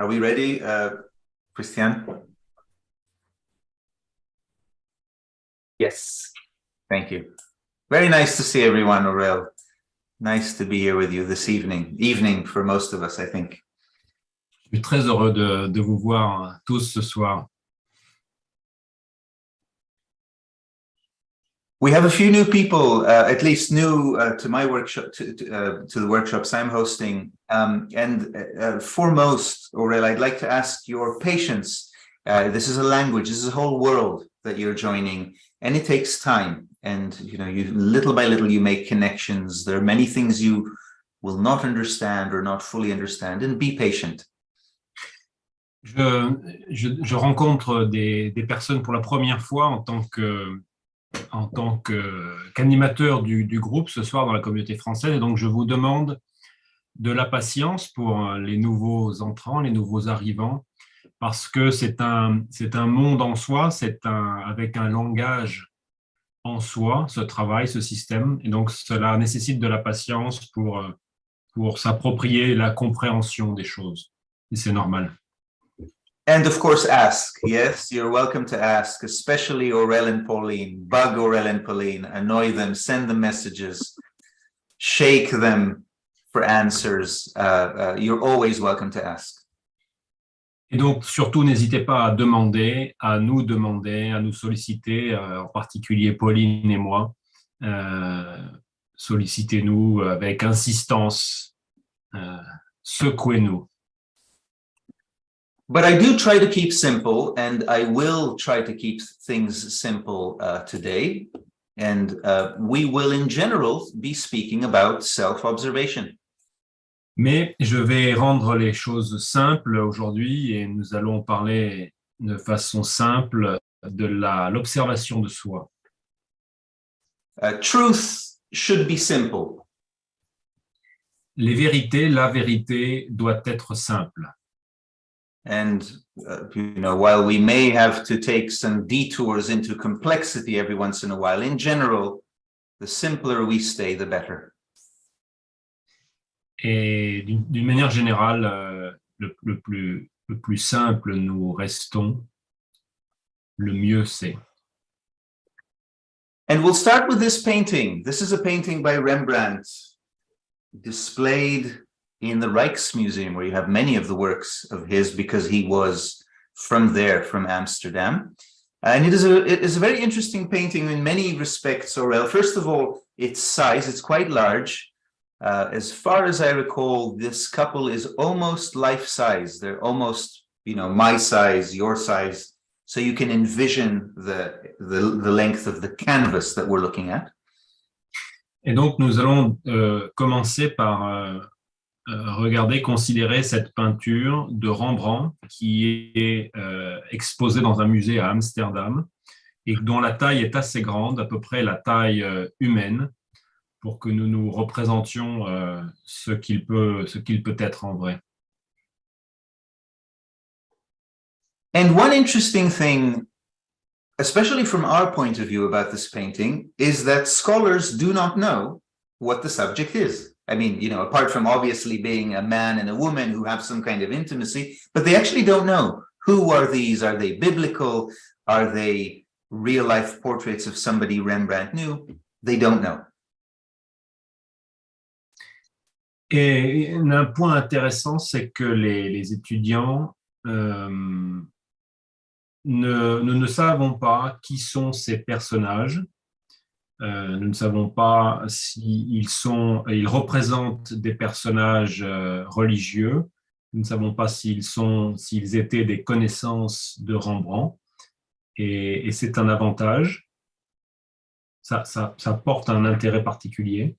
Are we ready, Christian? Yes, thank you. Very nice to see everyone, Aurel. Nice to be here with you this evening. Evening for most of us, I think. Je suis très heureux de vous voir tous ce soir. We have a few new people, at least new to my workshop, to the workshops I'm hosting. Foremost, Aurel, I'd like to ask your patience. This is a language, this is a whole world that you're joining, and it takes time. And you little by little, you make connections. There are many things you will not understand or not fully understand, and be patient. Je rencontre des personnes pour la première fois en tant qu'animateur du groupe ce soir dans la communauté française, et donc je vous demande de la patience pour les nouveaux entrants, les nouveaux arrivants, parce que c'est un monde en soi, avec un langage en soi, ce travail, ce système, et donc cela nécessite de la patience pour s'approprier la compréhension des choses, et c'est normal. And of course, ask. Yes, you're welcome to ask, especially Aurel and Pauline. Bug Aurel and Pauline, annoy them, send them messages, shake them for answers. You're always welcome to ask. Et donc, surtout, n'hésitez pas à demander, à nous solliciter, en particulier Pauline et moi. Sollicitez-nous avec insistance, secouez-nous. But I do try to keep simple, and I will try to keep things simple today. And we will, in general, be speaking about self-observation. Mais je vais rendre les choses simples aujourd'hui et nous allons parler de façon simple de l'observation de soi. Truth should be simple. La vérité doit être simple. And, while we may have to take some detours into complexity every once in a while, in general, the simpler we stay, the better. Et d'une manière générale, le plus simple nous restons, le mieux c'est. And we'll start with this painting. This is a painting by Rembrandt, displayed in the Rijksmuseum, where you have many of the works of his, because he was from Amsterdam. And it is a very interesting painting in many respects, Aurel. First of all, its size, it's quite large. As far as I recall, this couple is almost life-size. They're almost, my size, your size. So you can envision the length of the canvas that we're looking at. Et donc, nous allons commencer par considérer cette peinture de Rembrandt qui est exposée dans un musée à Amsterdam et dont la taille est assez grande, à peu près la taille humaine, pour que nous nous représentions ce qu'il peut être en vrai. And one interesting thing, especially from our point of view about this painting, is that scholars do not know what the subject is. I mean, apart from obviously being a man and a woman who have some kind of intimacy, but they actually don't know. Who are these? Are they biblical? Are they real-life portraits of somebody Rembrandt knew? They don't know. Et un point intéressant, c'est que les étudiants nous ne savons pas qui sont ces personnages. Nous ne savons pas s'ils représentent des personnages religieux. Nous ne savons pas s'ils étaient des connaissances de Rembrandt. Et c'est un avantage. Ça porte un intérêt particulier.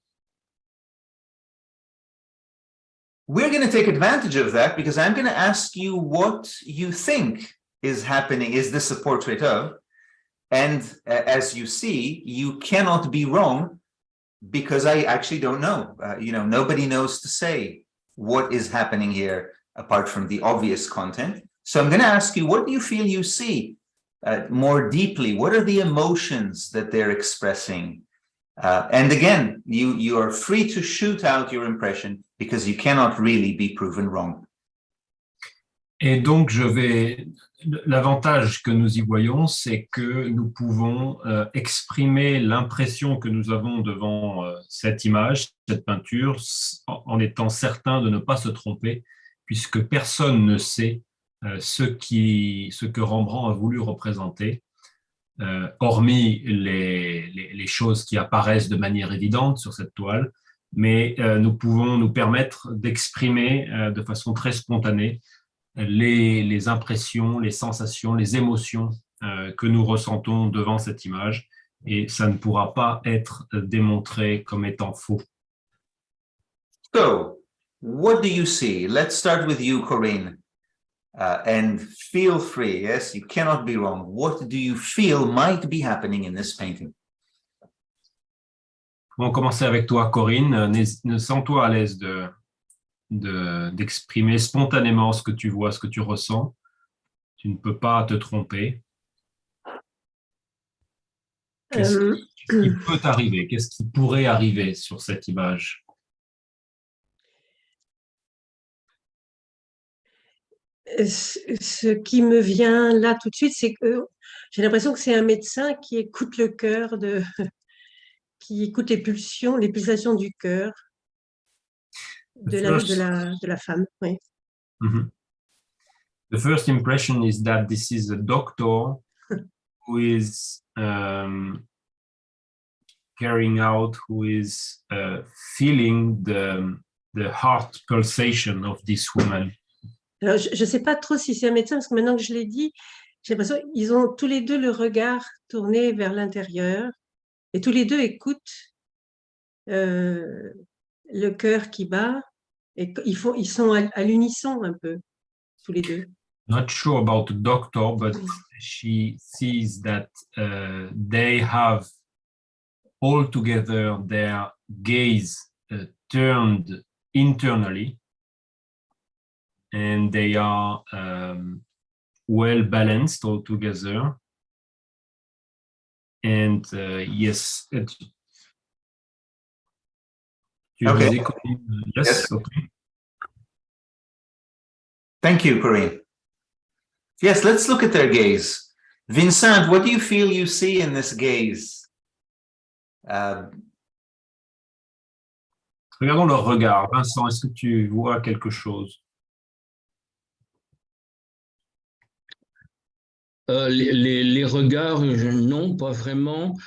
We're going to take advantage of that because I'm going to ask you what you think is happening. Is this a portrait of? And as you see, you cannot be wrong because I actually don't know. Nobody knows to say what is happening here apart from the obvious content. So I'm going to ask you, what do you feel you see more deeply? What are the emotions that they're expressing? And again, you are free to shoot out your impression because you cannot really be proven wrong. Et donc, l'avantage que nous y voyons, c'est que nous pouvons exprimer l'impression que nous avons devant cette image, cette peinture, en étant certain de ne pas se tromper, puisque personne ne sait ce que Rembrandt a voulu représenter, hormis les choses qui apparaissent de manière évidente sur cette toile, mais nous pouvons nous permettre d'exprimer de façon très spontanée les impressions, les sensations, les émotions que nous ressentons devant cette image, et ça ne pourra pas être démontré comme étant faux. So, what do you see? Let's start with you, Corinne. And feel free, yes, you cannot be wrong. What do you feel might be happening in this painting? On va commencer avec toi, Corinne. Sens-toi à l'aise d'exprimer spontanément ce que tu vois, ce que tu ressens. Tu ne peux pas te tromper. Qu'est-ce qui peut arriver? Qu'est-ce qui pourrait arriver sur cette image? Ce qui me vient là tout de suite, c'est que j'ai l'impression que c'est un médecin qui écoute le cœur, qui écoute les pulsations du cœur de la femme. Oui. Mm-hmm. The first impression is that this is a doctor who is carrying out, who is feeling the heart pulsation of this woman. Alors, je ne sais pas trop si c'est un médecin, parce que maintenant que je l'ai dit, j'ai l'impression qu'ils ont tous les deux le regard tourné vers l'intérieur, et tous les deux écoutent le cœur qui bat, et ils sont à l'unisson un peu, tous les deux. Not sure about the doctor, but she sees that they have all together their gaze turned internally, and they are well balanced all together. And yes, Okay. Yes. Okay. Thank you, Corinne. Yes, let's look at their gaze. Vincent, what do you feel you see in this gaze? Regardons leur regard. Vincent, est-ce que tu vois quelque chose? Les regards, non, pas vraiment.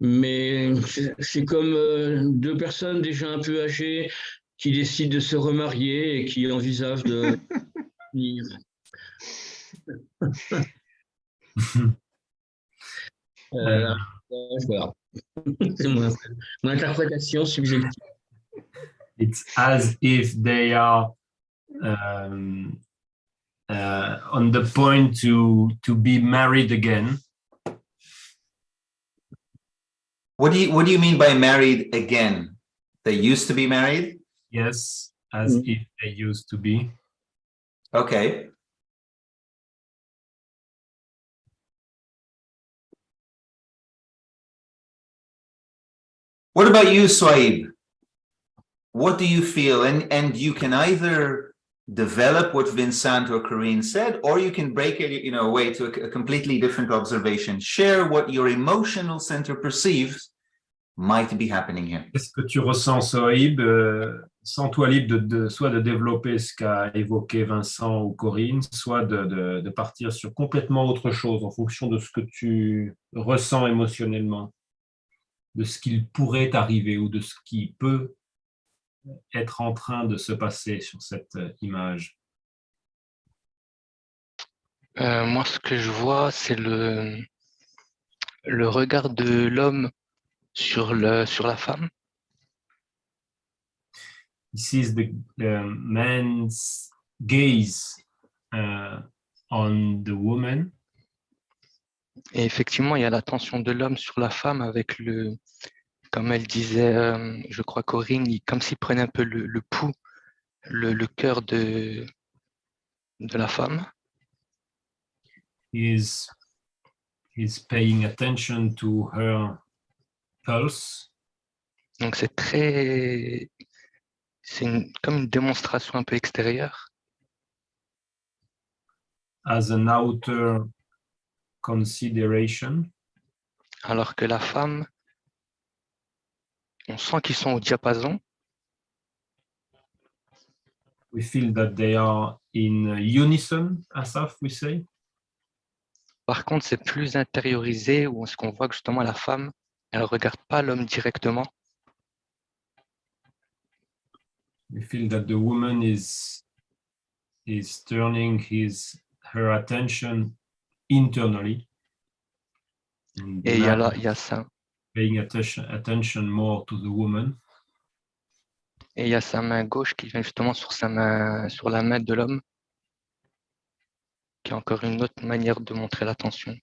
Mais c'est comme deux personnes déjà un peu âgées qui décident de se remarier et qui envisagent de venir. Voilà. C'est mon interprétation subjective. It's as if they are on the point to be married again. What do you mean by married again? They used to be married? Yes, as if they used to be. Okay. What about you, Swaib? What do you feel? And you can either develop what Vincent or Corinne said, or you can break it, away to a completely different observation. Share what your emotional center perceives might be happening here. Qu'est-ce que tu ressens, Sohaib? Sens-toi libre soit de développer ce qu'a évoqué Vincent ou Corinne, soit de partir sur complètement autre chose en fonction de ce que tu ressens émotionnellement, de ce qu'il pourrait arriver ou de ce qui peut être en train de se passer sur cette image. Moi, ce que je vois, c'est le regard de l'homme sur la femme. He sees the man's gaze on the woman. Et effectivement, il y a l'attention de l'homme sur la femme avec comme elle disait, je crois Corinne, comme s'il prenait un peu le pouls, le cœur de la femme. He's paying attention to her pulse. Donc c'est comme une démonstration un peu extérieure. as an outer consideration. Alors que la femme, on sent qu'ils sont au diapason. We feel that they are in unison, Asaf, we say. Par contre, c'est plus intériorisé, où ce qu'on voit que justement la femme, elle ne regarde pas l'homme directement. We feel that the woman is turning her attention internally. And Et il y a ça. Paying attention more to the woman. Et il y a sa main gauche qui vient justement sur la main de l'homme, qui est encore une autre manière de montrer l'attention.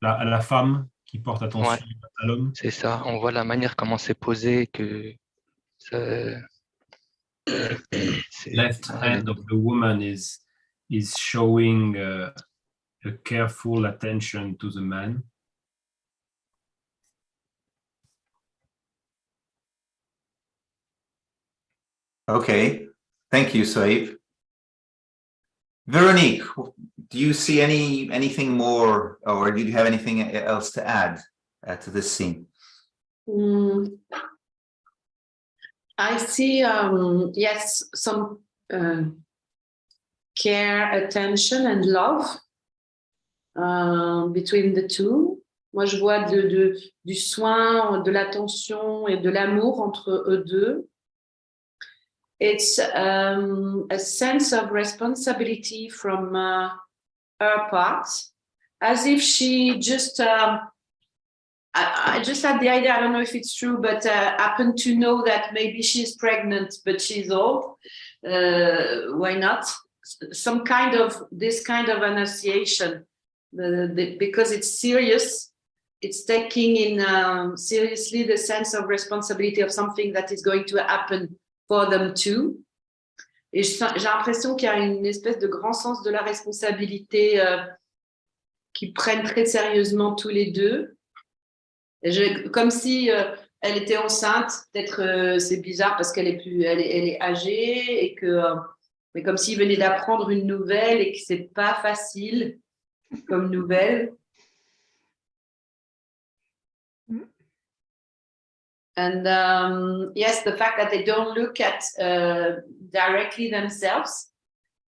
La femme qui porte attention à l'homme. C'est ça, on voit la manière comment c'est posé, que left hand of the woman is showing a careful attention to the man. Okay, thank you, Saif. Veronique, do you see anything more, or do you have anything else to add to this scene? I see, yes, some care, attention, and love between the two. Moi, je vois du soin, de l'attention et de l'amour entre eux deux. It's a sense of responsibility from her part, as if she just, I just had the idea, I don't know if it's true, but happened to know that maybe she's pregnant, but she's old. Why not? Some kind of, this kind of annunciation, because it's serious. It's taking in seriously the sense of responsibility of something that is going to happen for them too. Et j'ai l'impression qu'il y a une espèce de grand sens de la responsabilité qu'ils prennent très sérieusement tous les deux. Comme si elle était enceinte, peut-être c'est bizarre parce qu'elle est âgée, et mais comme s'il venait d'apprendre une nouvelle et que c'est pas facile comme nouvelle. And yes, the fact that they don't look at directly themselves,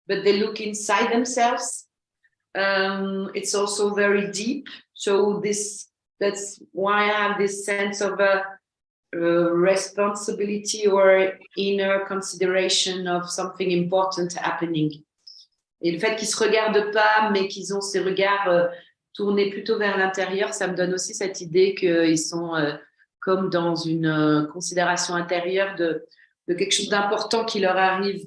but they look inside themselves. It's also very deep. So that's why I have this sense of a responsibility or inner consideration of something important happening. Et le fait qu'ils se regardent pas, mais qu'ils ont ces regards tournés plutôt vers l'intérieur, ça me donne aussi cette idée qu'ils sont comme dans une considération intérieure de quelque chose d'important qui leur arrive,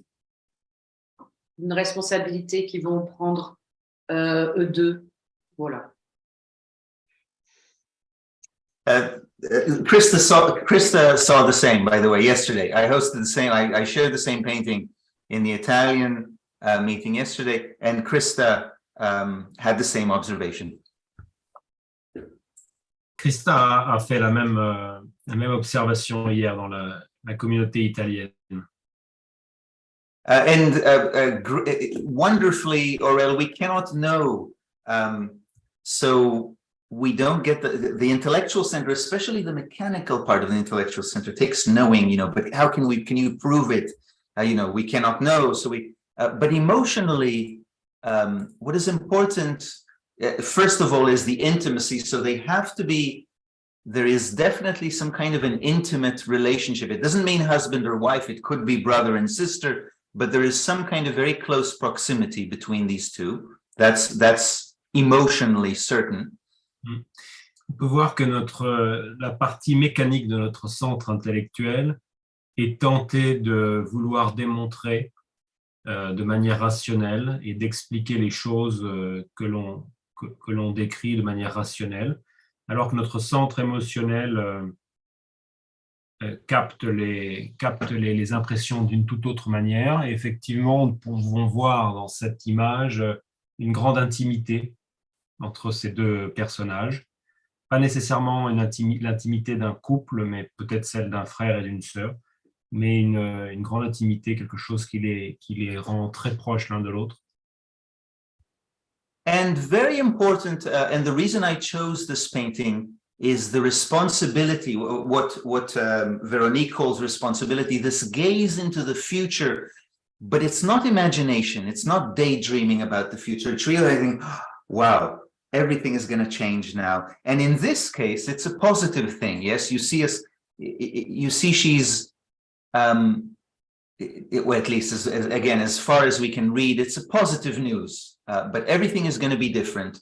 une responsabilité qu'ils vont prendre eux deux. Voilà. Krista saw the same, by the way, yesterday. I hosted the same, I shared the same painting in the Italian meeting yesterday, and Krista had the same observation. Krista a fait la même observation hier dans la communauté italienne. Wonderfully, Aurel, we cannot know, so we don't get the intellectual center, especially the mechanical part of the intellectual center takes knowing, but how can you prove it? We cannot know. So but emotionally, what is important, first of all, is the intimacy. So there is definitely some kind of an intimate relationship. It doesn't mean husband or wife, it could be brother and sister, but there is some kind of very close proximity between these two. That's emotionally certain. On peut voir que la partie mécanique de notre centre intellectuel est tentée de vouloir démontrer de manière rationnelle et d'expliquer les choses que l'on décrit de manière rationnelle, alors que notre centre émotionnel capte les impressions d'une toute autre manière. Et effectivement, nous pouvons voir dans cette image une grande intimité entre ces deux personnages. Pas nécessairement l'intimité d'un couple, mais peut-être celle d'un frère et d'une sœur. mais une grande intimité, quelque chose qui les rend très proches l'un de l'autre. And very important, and the reason I chose this painting is the responsibility, what Veronique calls responsibility, this gaze into the future, but it's not imagination, it's not daydreaming about the future, it's realizing, wow, everything is going to change now. And in this case, it's a positive thing. Yes, you see she's, well, at least again, as far as we can read, it's a positive news. But everything is going to be different,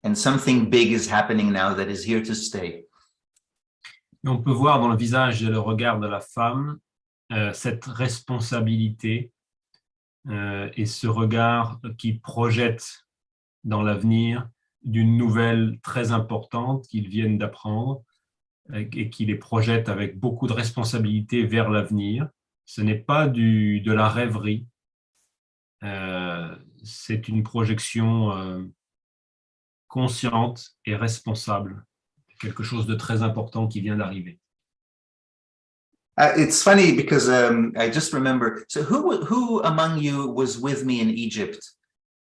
and something big is happening now that is here to stay. Et on peut voir dans le visage et le regard de la femme cette responsabilité et ce regard qui projette dans l'avenir d'une nouvelle très importante qu'ils viennent d'apprendre et qui les projette avec beaucoup de responsabilité vers l'avenir. Ce n'est pas de la rêverie. C'est une projection consciente et responsable, quelque chose de très important qui vient d'arriver. It's funny because I just remember, so who among you was with me in Egypt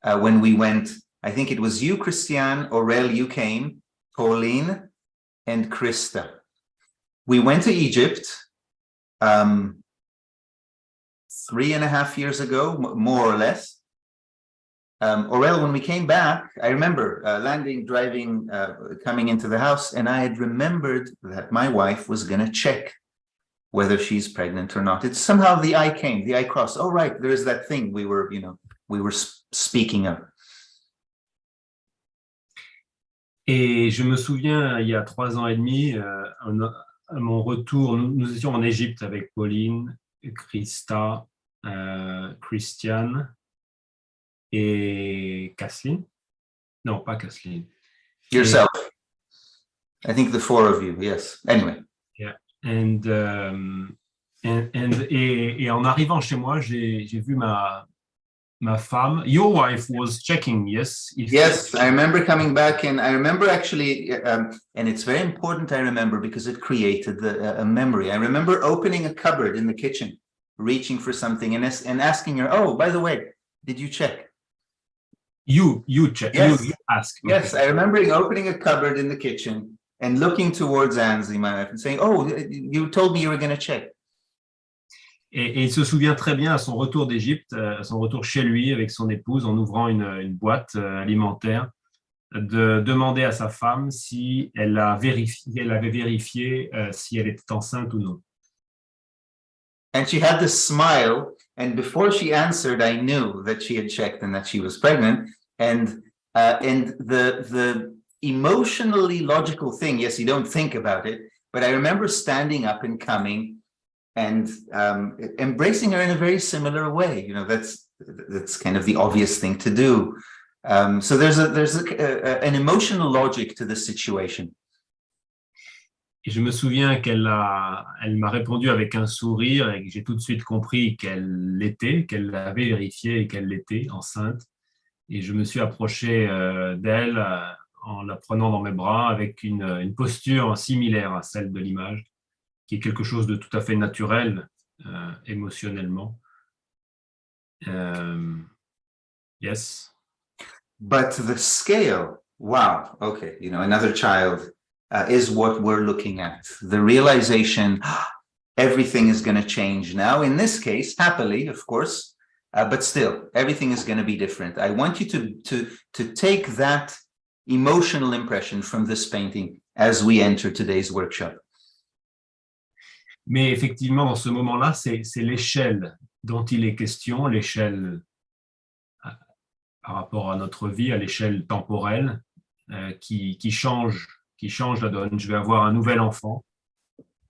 when we went? I think it was you, Christiane, Aurel, you came, Pauline, and Krista. We went to Egypt 3.5 years ago, more or less. Aurel, when we came back, I remember landing, driving, coming into the house, and I had remembered that my wife was going to check whether she's pregnant or not. It's somehow the eye crossed. Oh, right, there's that thing we were speaking of. Et je me souviens, il y a 3 ans et demi, à mon retour, nous étions en Égypte avec Pauline, Christa, Christiane et Kathleen. Non, pas Kathleen. Yourself. I think the 4 of you, yes. Anyway. Yeah. Et en arrivant chez moi, j'ai vu ma femme. Your wife was checking, yes? Yes, I remember coming back, and I remember actually, and it's very important, I remember, because it created a memory. I remember opening a cupboard in the kitchen, reaching for something, and asking her, oh, by the way, did you check? You check, yes. you ask. Okay. Yes, I remember opening a cupboard in the kitchen and looking towards Anzi, my wife, and saying, oh, you told me you were going to check. Et il se souvient très bien à son retour d'Égypte, à son retour chez lui avec son épouse, en ouvrant une boîte alimentaire, de demander à sa femme si elle avait vérifié si elle était enceinte ou non. And she had this smile, and before she answered, I knew that she had checked and that she was pregnant. And the emotionally logical thing, yes, you don't think about it, but I remember standing up and coming and embracing her in a very similar way. That's kind of the obvious thing to do. So there's an emotional logic to the situation. Et je me souviens elle m'a répondu avec un sourire et que j'ai tout de suite compris qu'elle l'avait vérifié et qu'elle l'était enceinte. Et je me suis approché d'elle en la prenant dans mes bras avec une posture similaire à celle de l'image, qui est quelque chose de tout à fait naturel émotionnellement. Yes. But the scale, wow, okay, another child is what we're looking at. The realization, everything is going to change now. In this case, happily, of course, but still, everything is going to be different. I want you to take that emotional impression from this painting as we enter today's workshop. Mais effectivement, dans ce moment-là, c'est l'échelle dont il est question, l'échelle par rapport à notre vie, à l'échelle temporelle, qui change la donne. Je vais avoir un nouvel enfant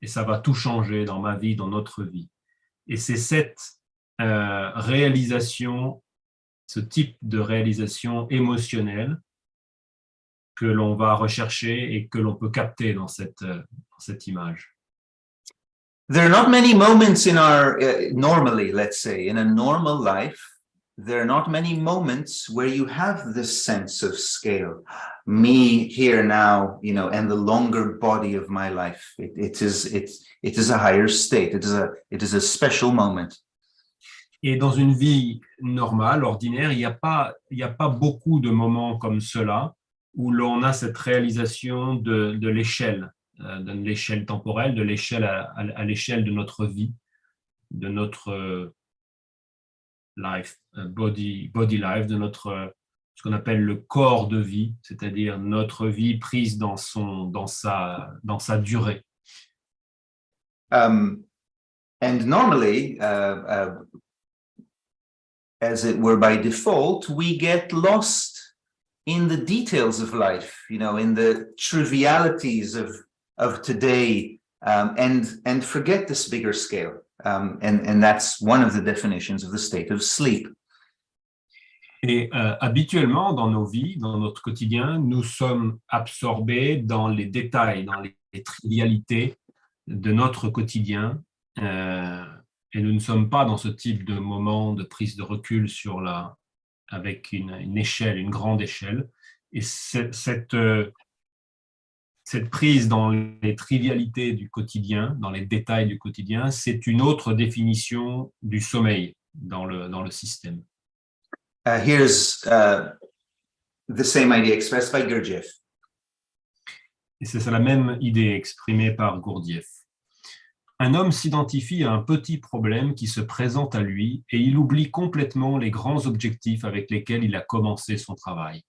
et ça va tout changer dans ma vie, dans notre vie. Et c'est cette réalisation, ce type de réalisation émotionnelle que l'on va rechercher et que l'on peut capter dans cette image. There are not many moments in our, normally, let's say, in a normal life, there are not many moments where you have this sense of scale. Me here now, and the longer body of my life. It is a higher state. It is a special moment. Et dans une vie normale, ordinaire, il n'y a pas beaucoup de moments comme cela où l'on a cette réalisation de l'échelle temporelle, de l'échelle à l'échelle de notre vie, de notre life, body life, de notre ce qu'on appelle le corps de vie, c'est-à-dire notre vie prise dans sa durée. And normally, as it were by default, we get lost in the details of life, in the trivialities of today, and forget this bigger scale. And that's one of the definitions of the state of sleep. Et habituellement, dans nos vies, dans notre quotidien, nous sommes absorbés dans les détails, dans les trivialités de notre quotidien. Et nous ne sommes pas dans ce type de moment de prise de recul avec une échelle, une grande échelle. Et cette prise dans les trivialités du quotidien, dans les détails du quotidien, c'est une autre définition du sommeil dans le système. Here's the same idea expressed by Gurdjieff. Et c'est la même idée exprimée par Gurdjieff. Un homme s'identifie à un petit problème qui se présente à lui et il oublie complètement les grands objectifs avec lesquels il a commencé son travail.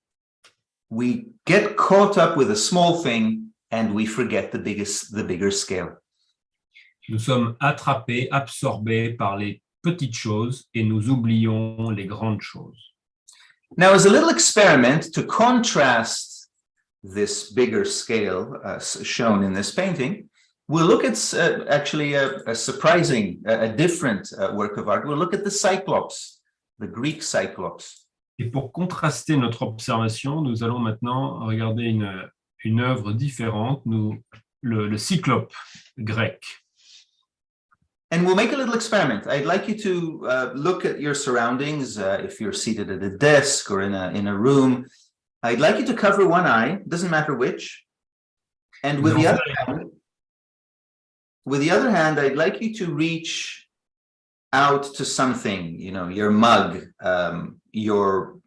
We get caught up with a small thing and we forget the bigger scale. Nous sommes attrapés, absorbés par les petites choses et nous oublions les grandes choses. Now, as a little experiment to contrast this bigger scale shown in this painting, we'll look at actually a surprising, a different work of art. We'll look at the Cyclops, the Greek Cyclops. Et pour contraster notre observation, nous allons maintenant regarder une œuvre différente, le Cyclope grec. And we'll make a little experiment. I'd like you to look at your surroundings. If you're seated at a desk or in a room, I'd like you to cover one eye, doesn't matter which. And with the other hand, I'd like you to reach out to something, your mug, your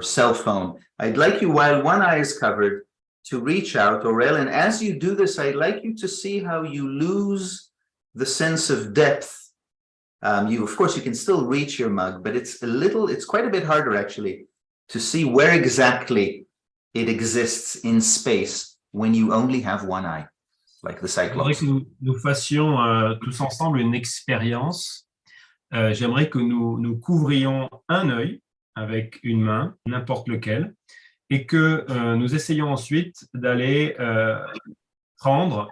cell phone. I'd like you, while one eye is covered, to reach out, Aurel, and as you do this, I'd like you to see how you lose the sense of depth. Of course, you can still reach your mug, but it's quite a bit harder actually to see where exactly it exists in space when you only have one eye, like the Cyclops. J'aimerais que nous fassions tous ensemble une expérience. J'aimerais que nous couvrions un œil avec une main, n'importe lequel, et que nous essayions ensuite d'aller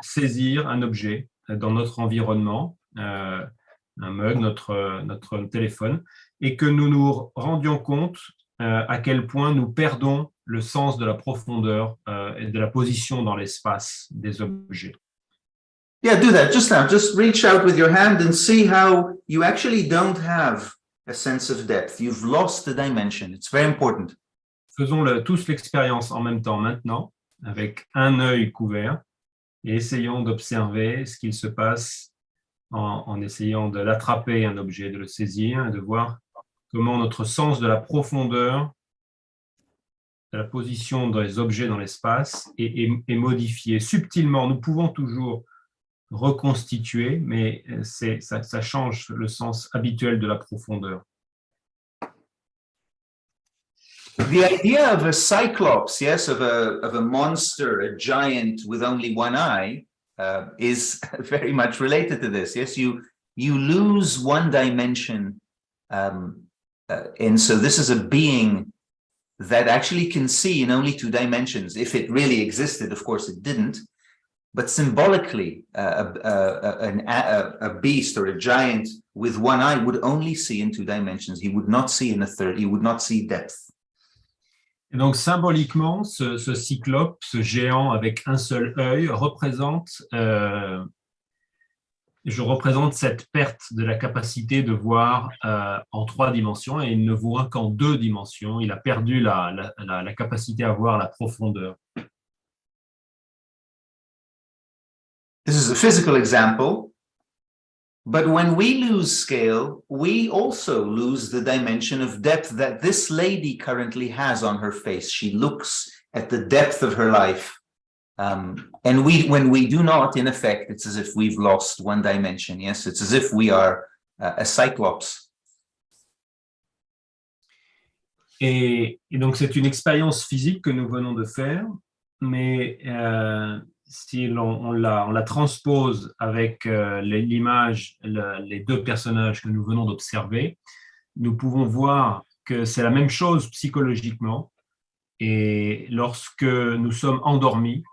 saisir un objet dans notre environnement, un mug, notre téléphone, et que nous nous rendions compte à quel point nous perdons le sens de la profondeur et de la position dans l'espace des objets. Yeah, do that just now. Just reach out with your hand and see how you actually don't have a sense of depth. You've lost the dimension. It's very important. Faisons tous l'expérience en même temps maintenant, avec un œil couvert, et essayons d'observer ce qu'il se passe en essayant de l'attraper, un objet, de le saisir, et de voir comment notre sens de la profondeur, de la position des objets dans l'espace est modifié subtilement. Nous pouvons toujours reconstituer, mais ça change le sens habituel de la profondeur. The idea of a cyclops, yes, of a monster, a giant with only one eye, is very much related to this. Yes, you lose one dimension, and so this is a being that actually can see in only two dimensions. If it really existed, of course it didn't, but symbolically, a beast or a giant with one eye would only see in two dimensions. He would not see in a third. He would not see depth. Et donc, symboliquement, ce cyclope, ce géant avec un seul œil, représente je représente cette perte de la capacité de voir en 3 dimensions et il ne voit qu'en 2 dimensions. Il a perdu la capacité à voir la profondeur. This is a physical example, but when we lose scale, we also lose the dimension of depth that this lady currently has on her face. She looks at the depth of her life. And when we do not, in effect, it's as if we've lost one dimension. Yes, it's as if we are a cyclops. Et donc, c'est une expérience physique que nous venons de faire, mais si on la transpose avec l'image, les 2 personnages que nous venons d'observer, nous pouvons voir que c'est la même chose psychologiquement. Et lorsque nous sommes endormis,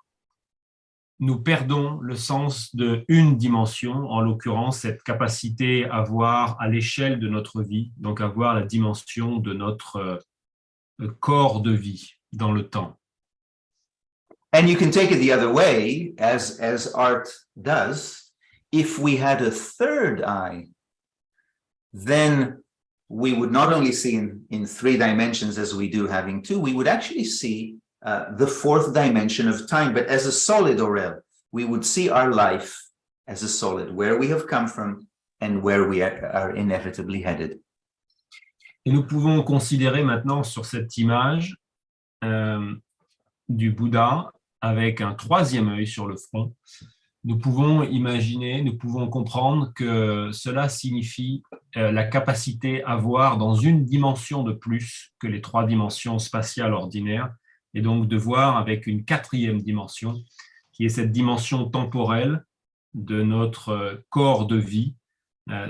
nous perdons le sens de une dimension, en l'occurrence cette capacité à voir à l'échelle de notre vie, donc à voir la dimension de notre corps de vie dans le temps. And you can take it the other way, as art does. If we had a third eye, then we would not only see in 3 dimensions as we do having 2, we would actually see the 4th dimension of time, but as a solid, Aurel. We would see our life as a solid, where we have come from and where we are inevitably headed. Et nous pouvons considérer maintenant sur cette image du Bouddha avec un 3e œil sur le front. Nous pouvons imaginer, nous pouvons comprendre que cela signifie la capacité à voir dans une dimension de plus que les 3 dimensions spatiales ordinaires, et donc de voir avec une 4e dimension, qui est cette dimension temporelle de notre corps de vie,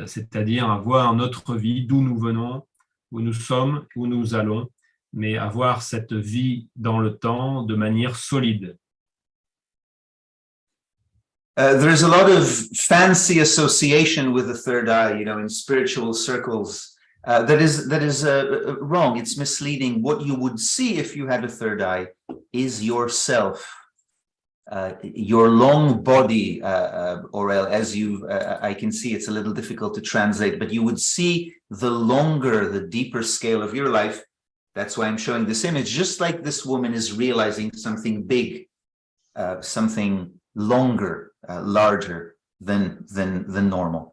c'est-à-dire à voir notre vie, d'où nous venons, où nous sommes, où nous allons, mais avoir cette vie dans le temps de manière solide. There's a lot of fancy association with the third eye, in spiritual circles. That is wrong. It's misleading. What you would see if you had a third eye is yourself, your long body, Aurel. As I can see, it's a little difficult to translate, but you would see the longer, the deeper scale of your life. That's why I'm showing this image. Just like this woman is realizing something big, something longer, larger than normal.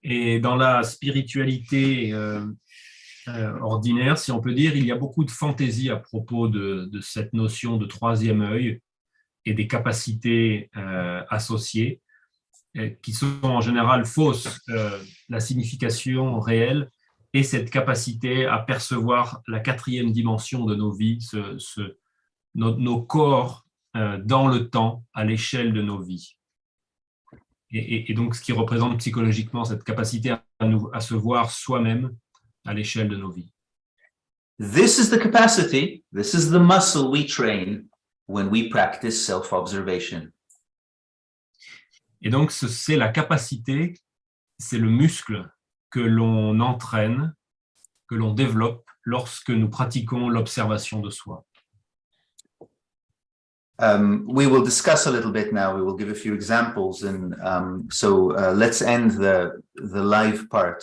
Et dans la spiritualité ordinaire, si on peut dire, il y a beaucoup de fantaisie à propos de cette notion de 3e œil et des capacités associées qui sont en général fausses. La signification réelle est cette capacité à percevoir la 4e dimension de nos vies, nos corps dans le temps, à l'échelle de nos vies. Et donc, ce qui représente psychologiquement cette capacité à se voir soi-même à l'échelle de nos vies. This is the capacity, this is the muscle we train when we practice self-observation. Et donc, c'est la capacité, c'est le muscle que l'on entraîne, que l'on développe lorsque nous pratiquons l'observation de soi. We will discuss a little bit now. We will give a few examples, and so let's end the live part,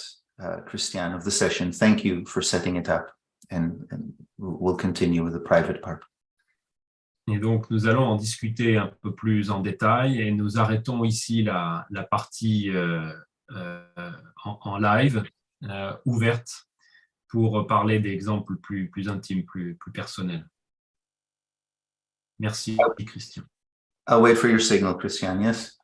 Christian, of the session. Thank you for setting it up, and we'll continue with the private part. Et donc, nous allons en discuter un peu plus en détail, et nous arrêtons ici la partie en live, ouverte, pour parler d'exemples plus intimes, plus personnels. Merci, Christian. I'll wait for your signal, Christian, yes?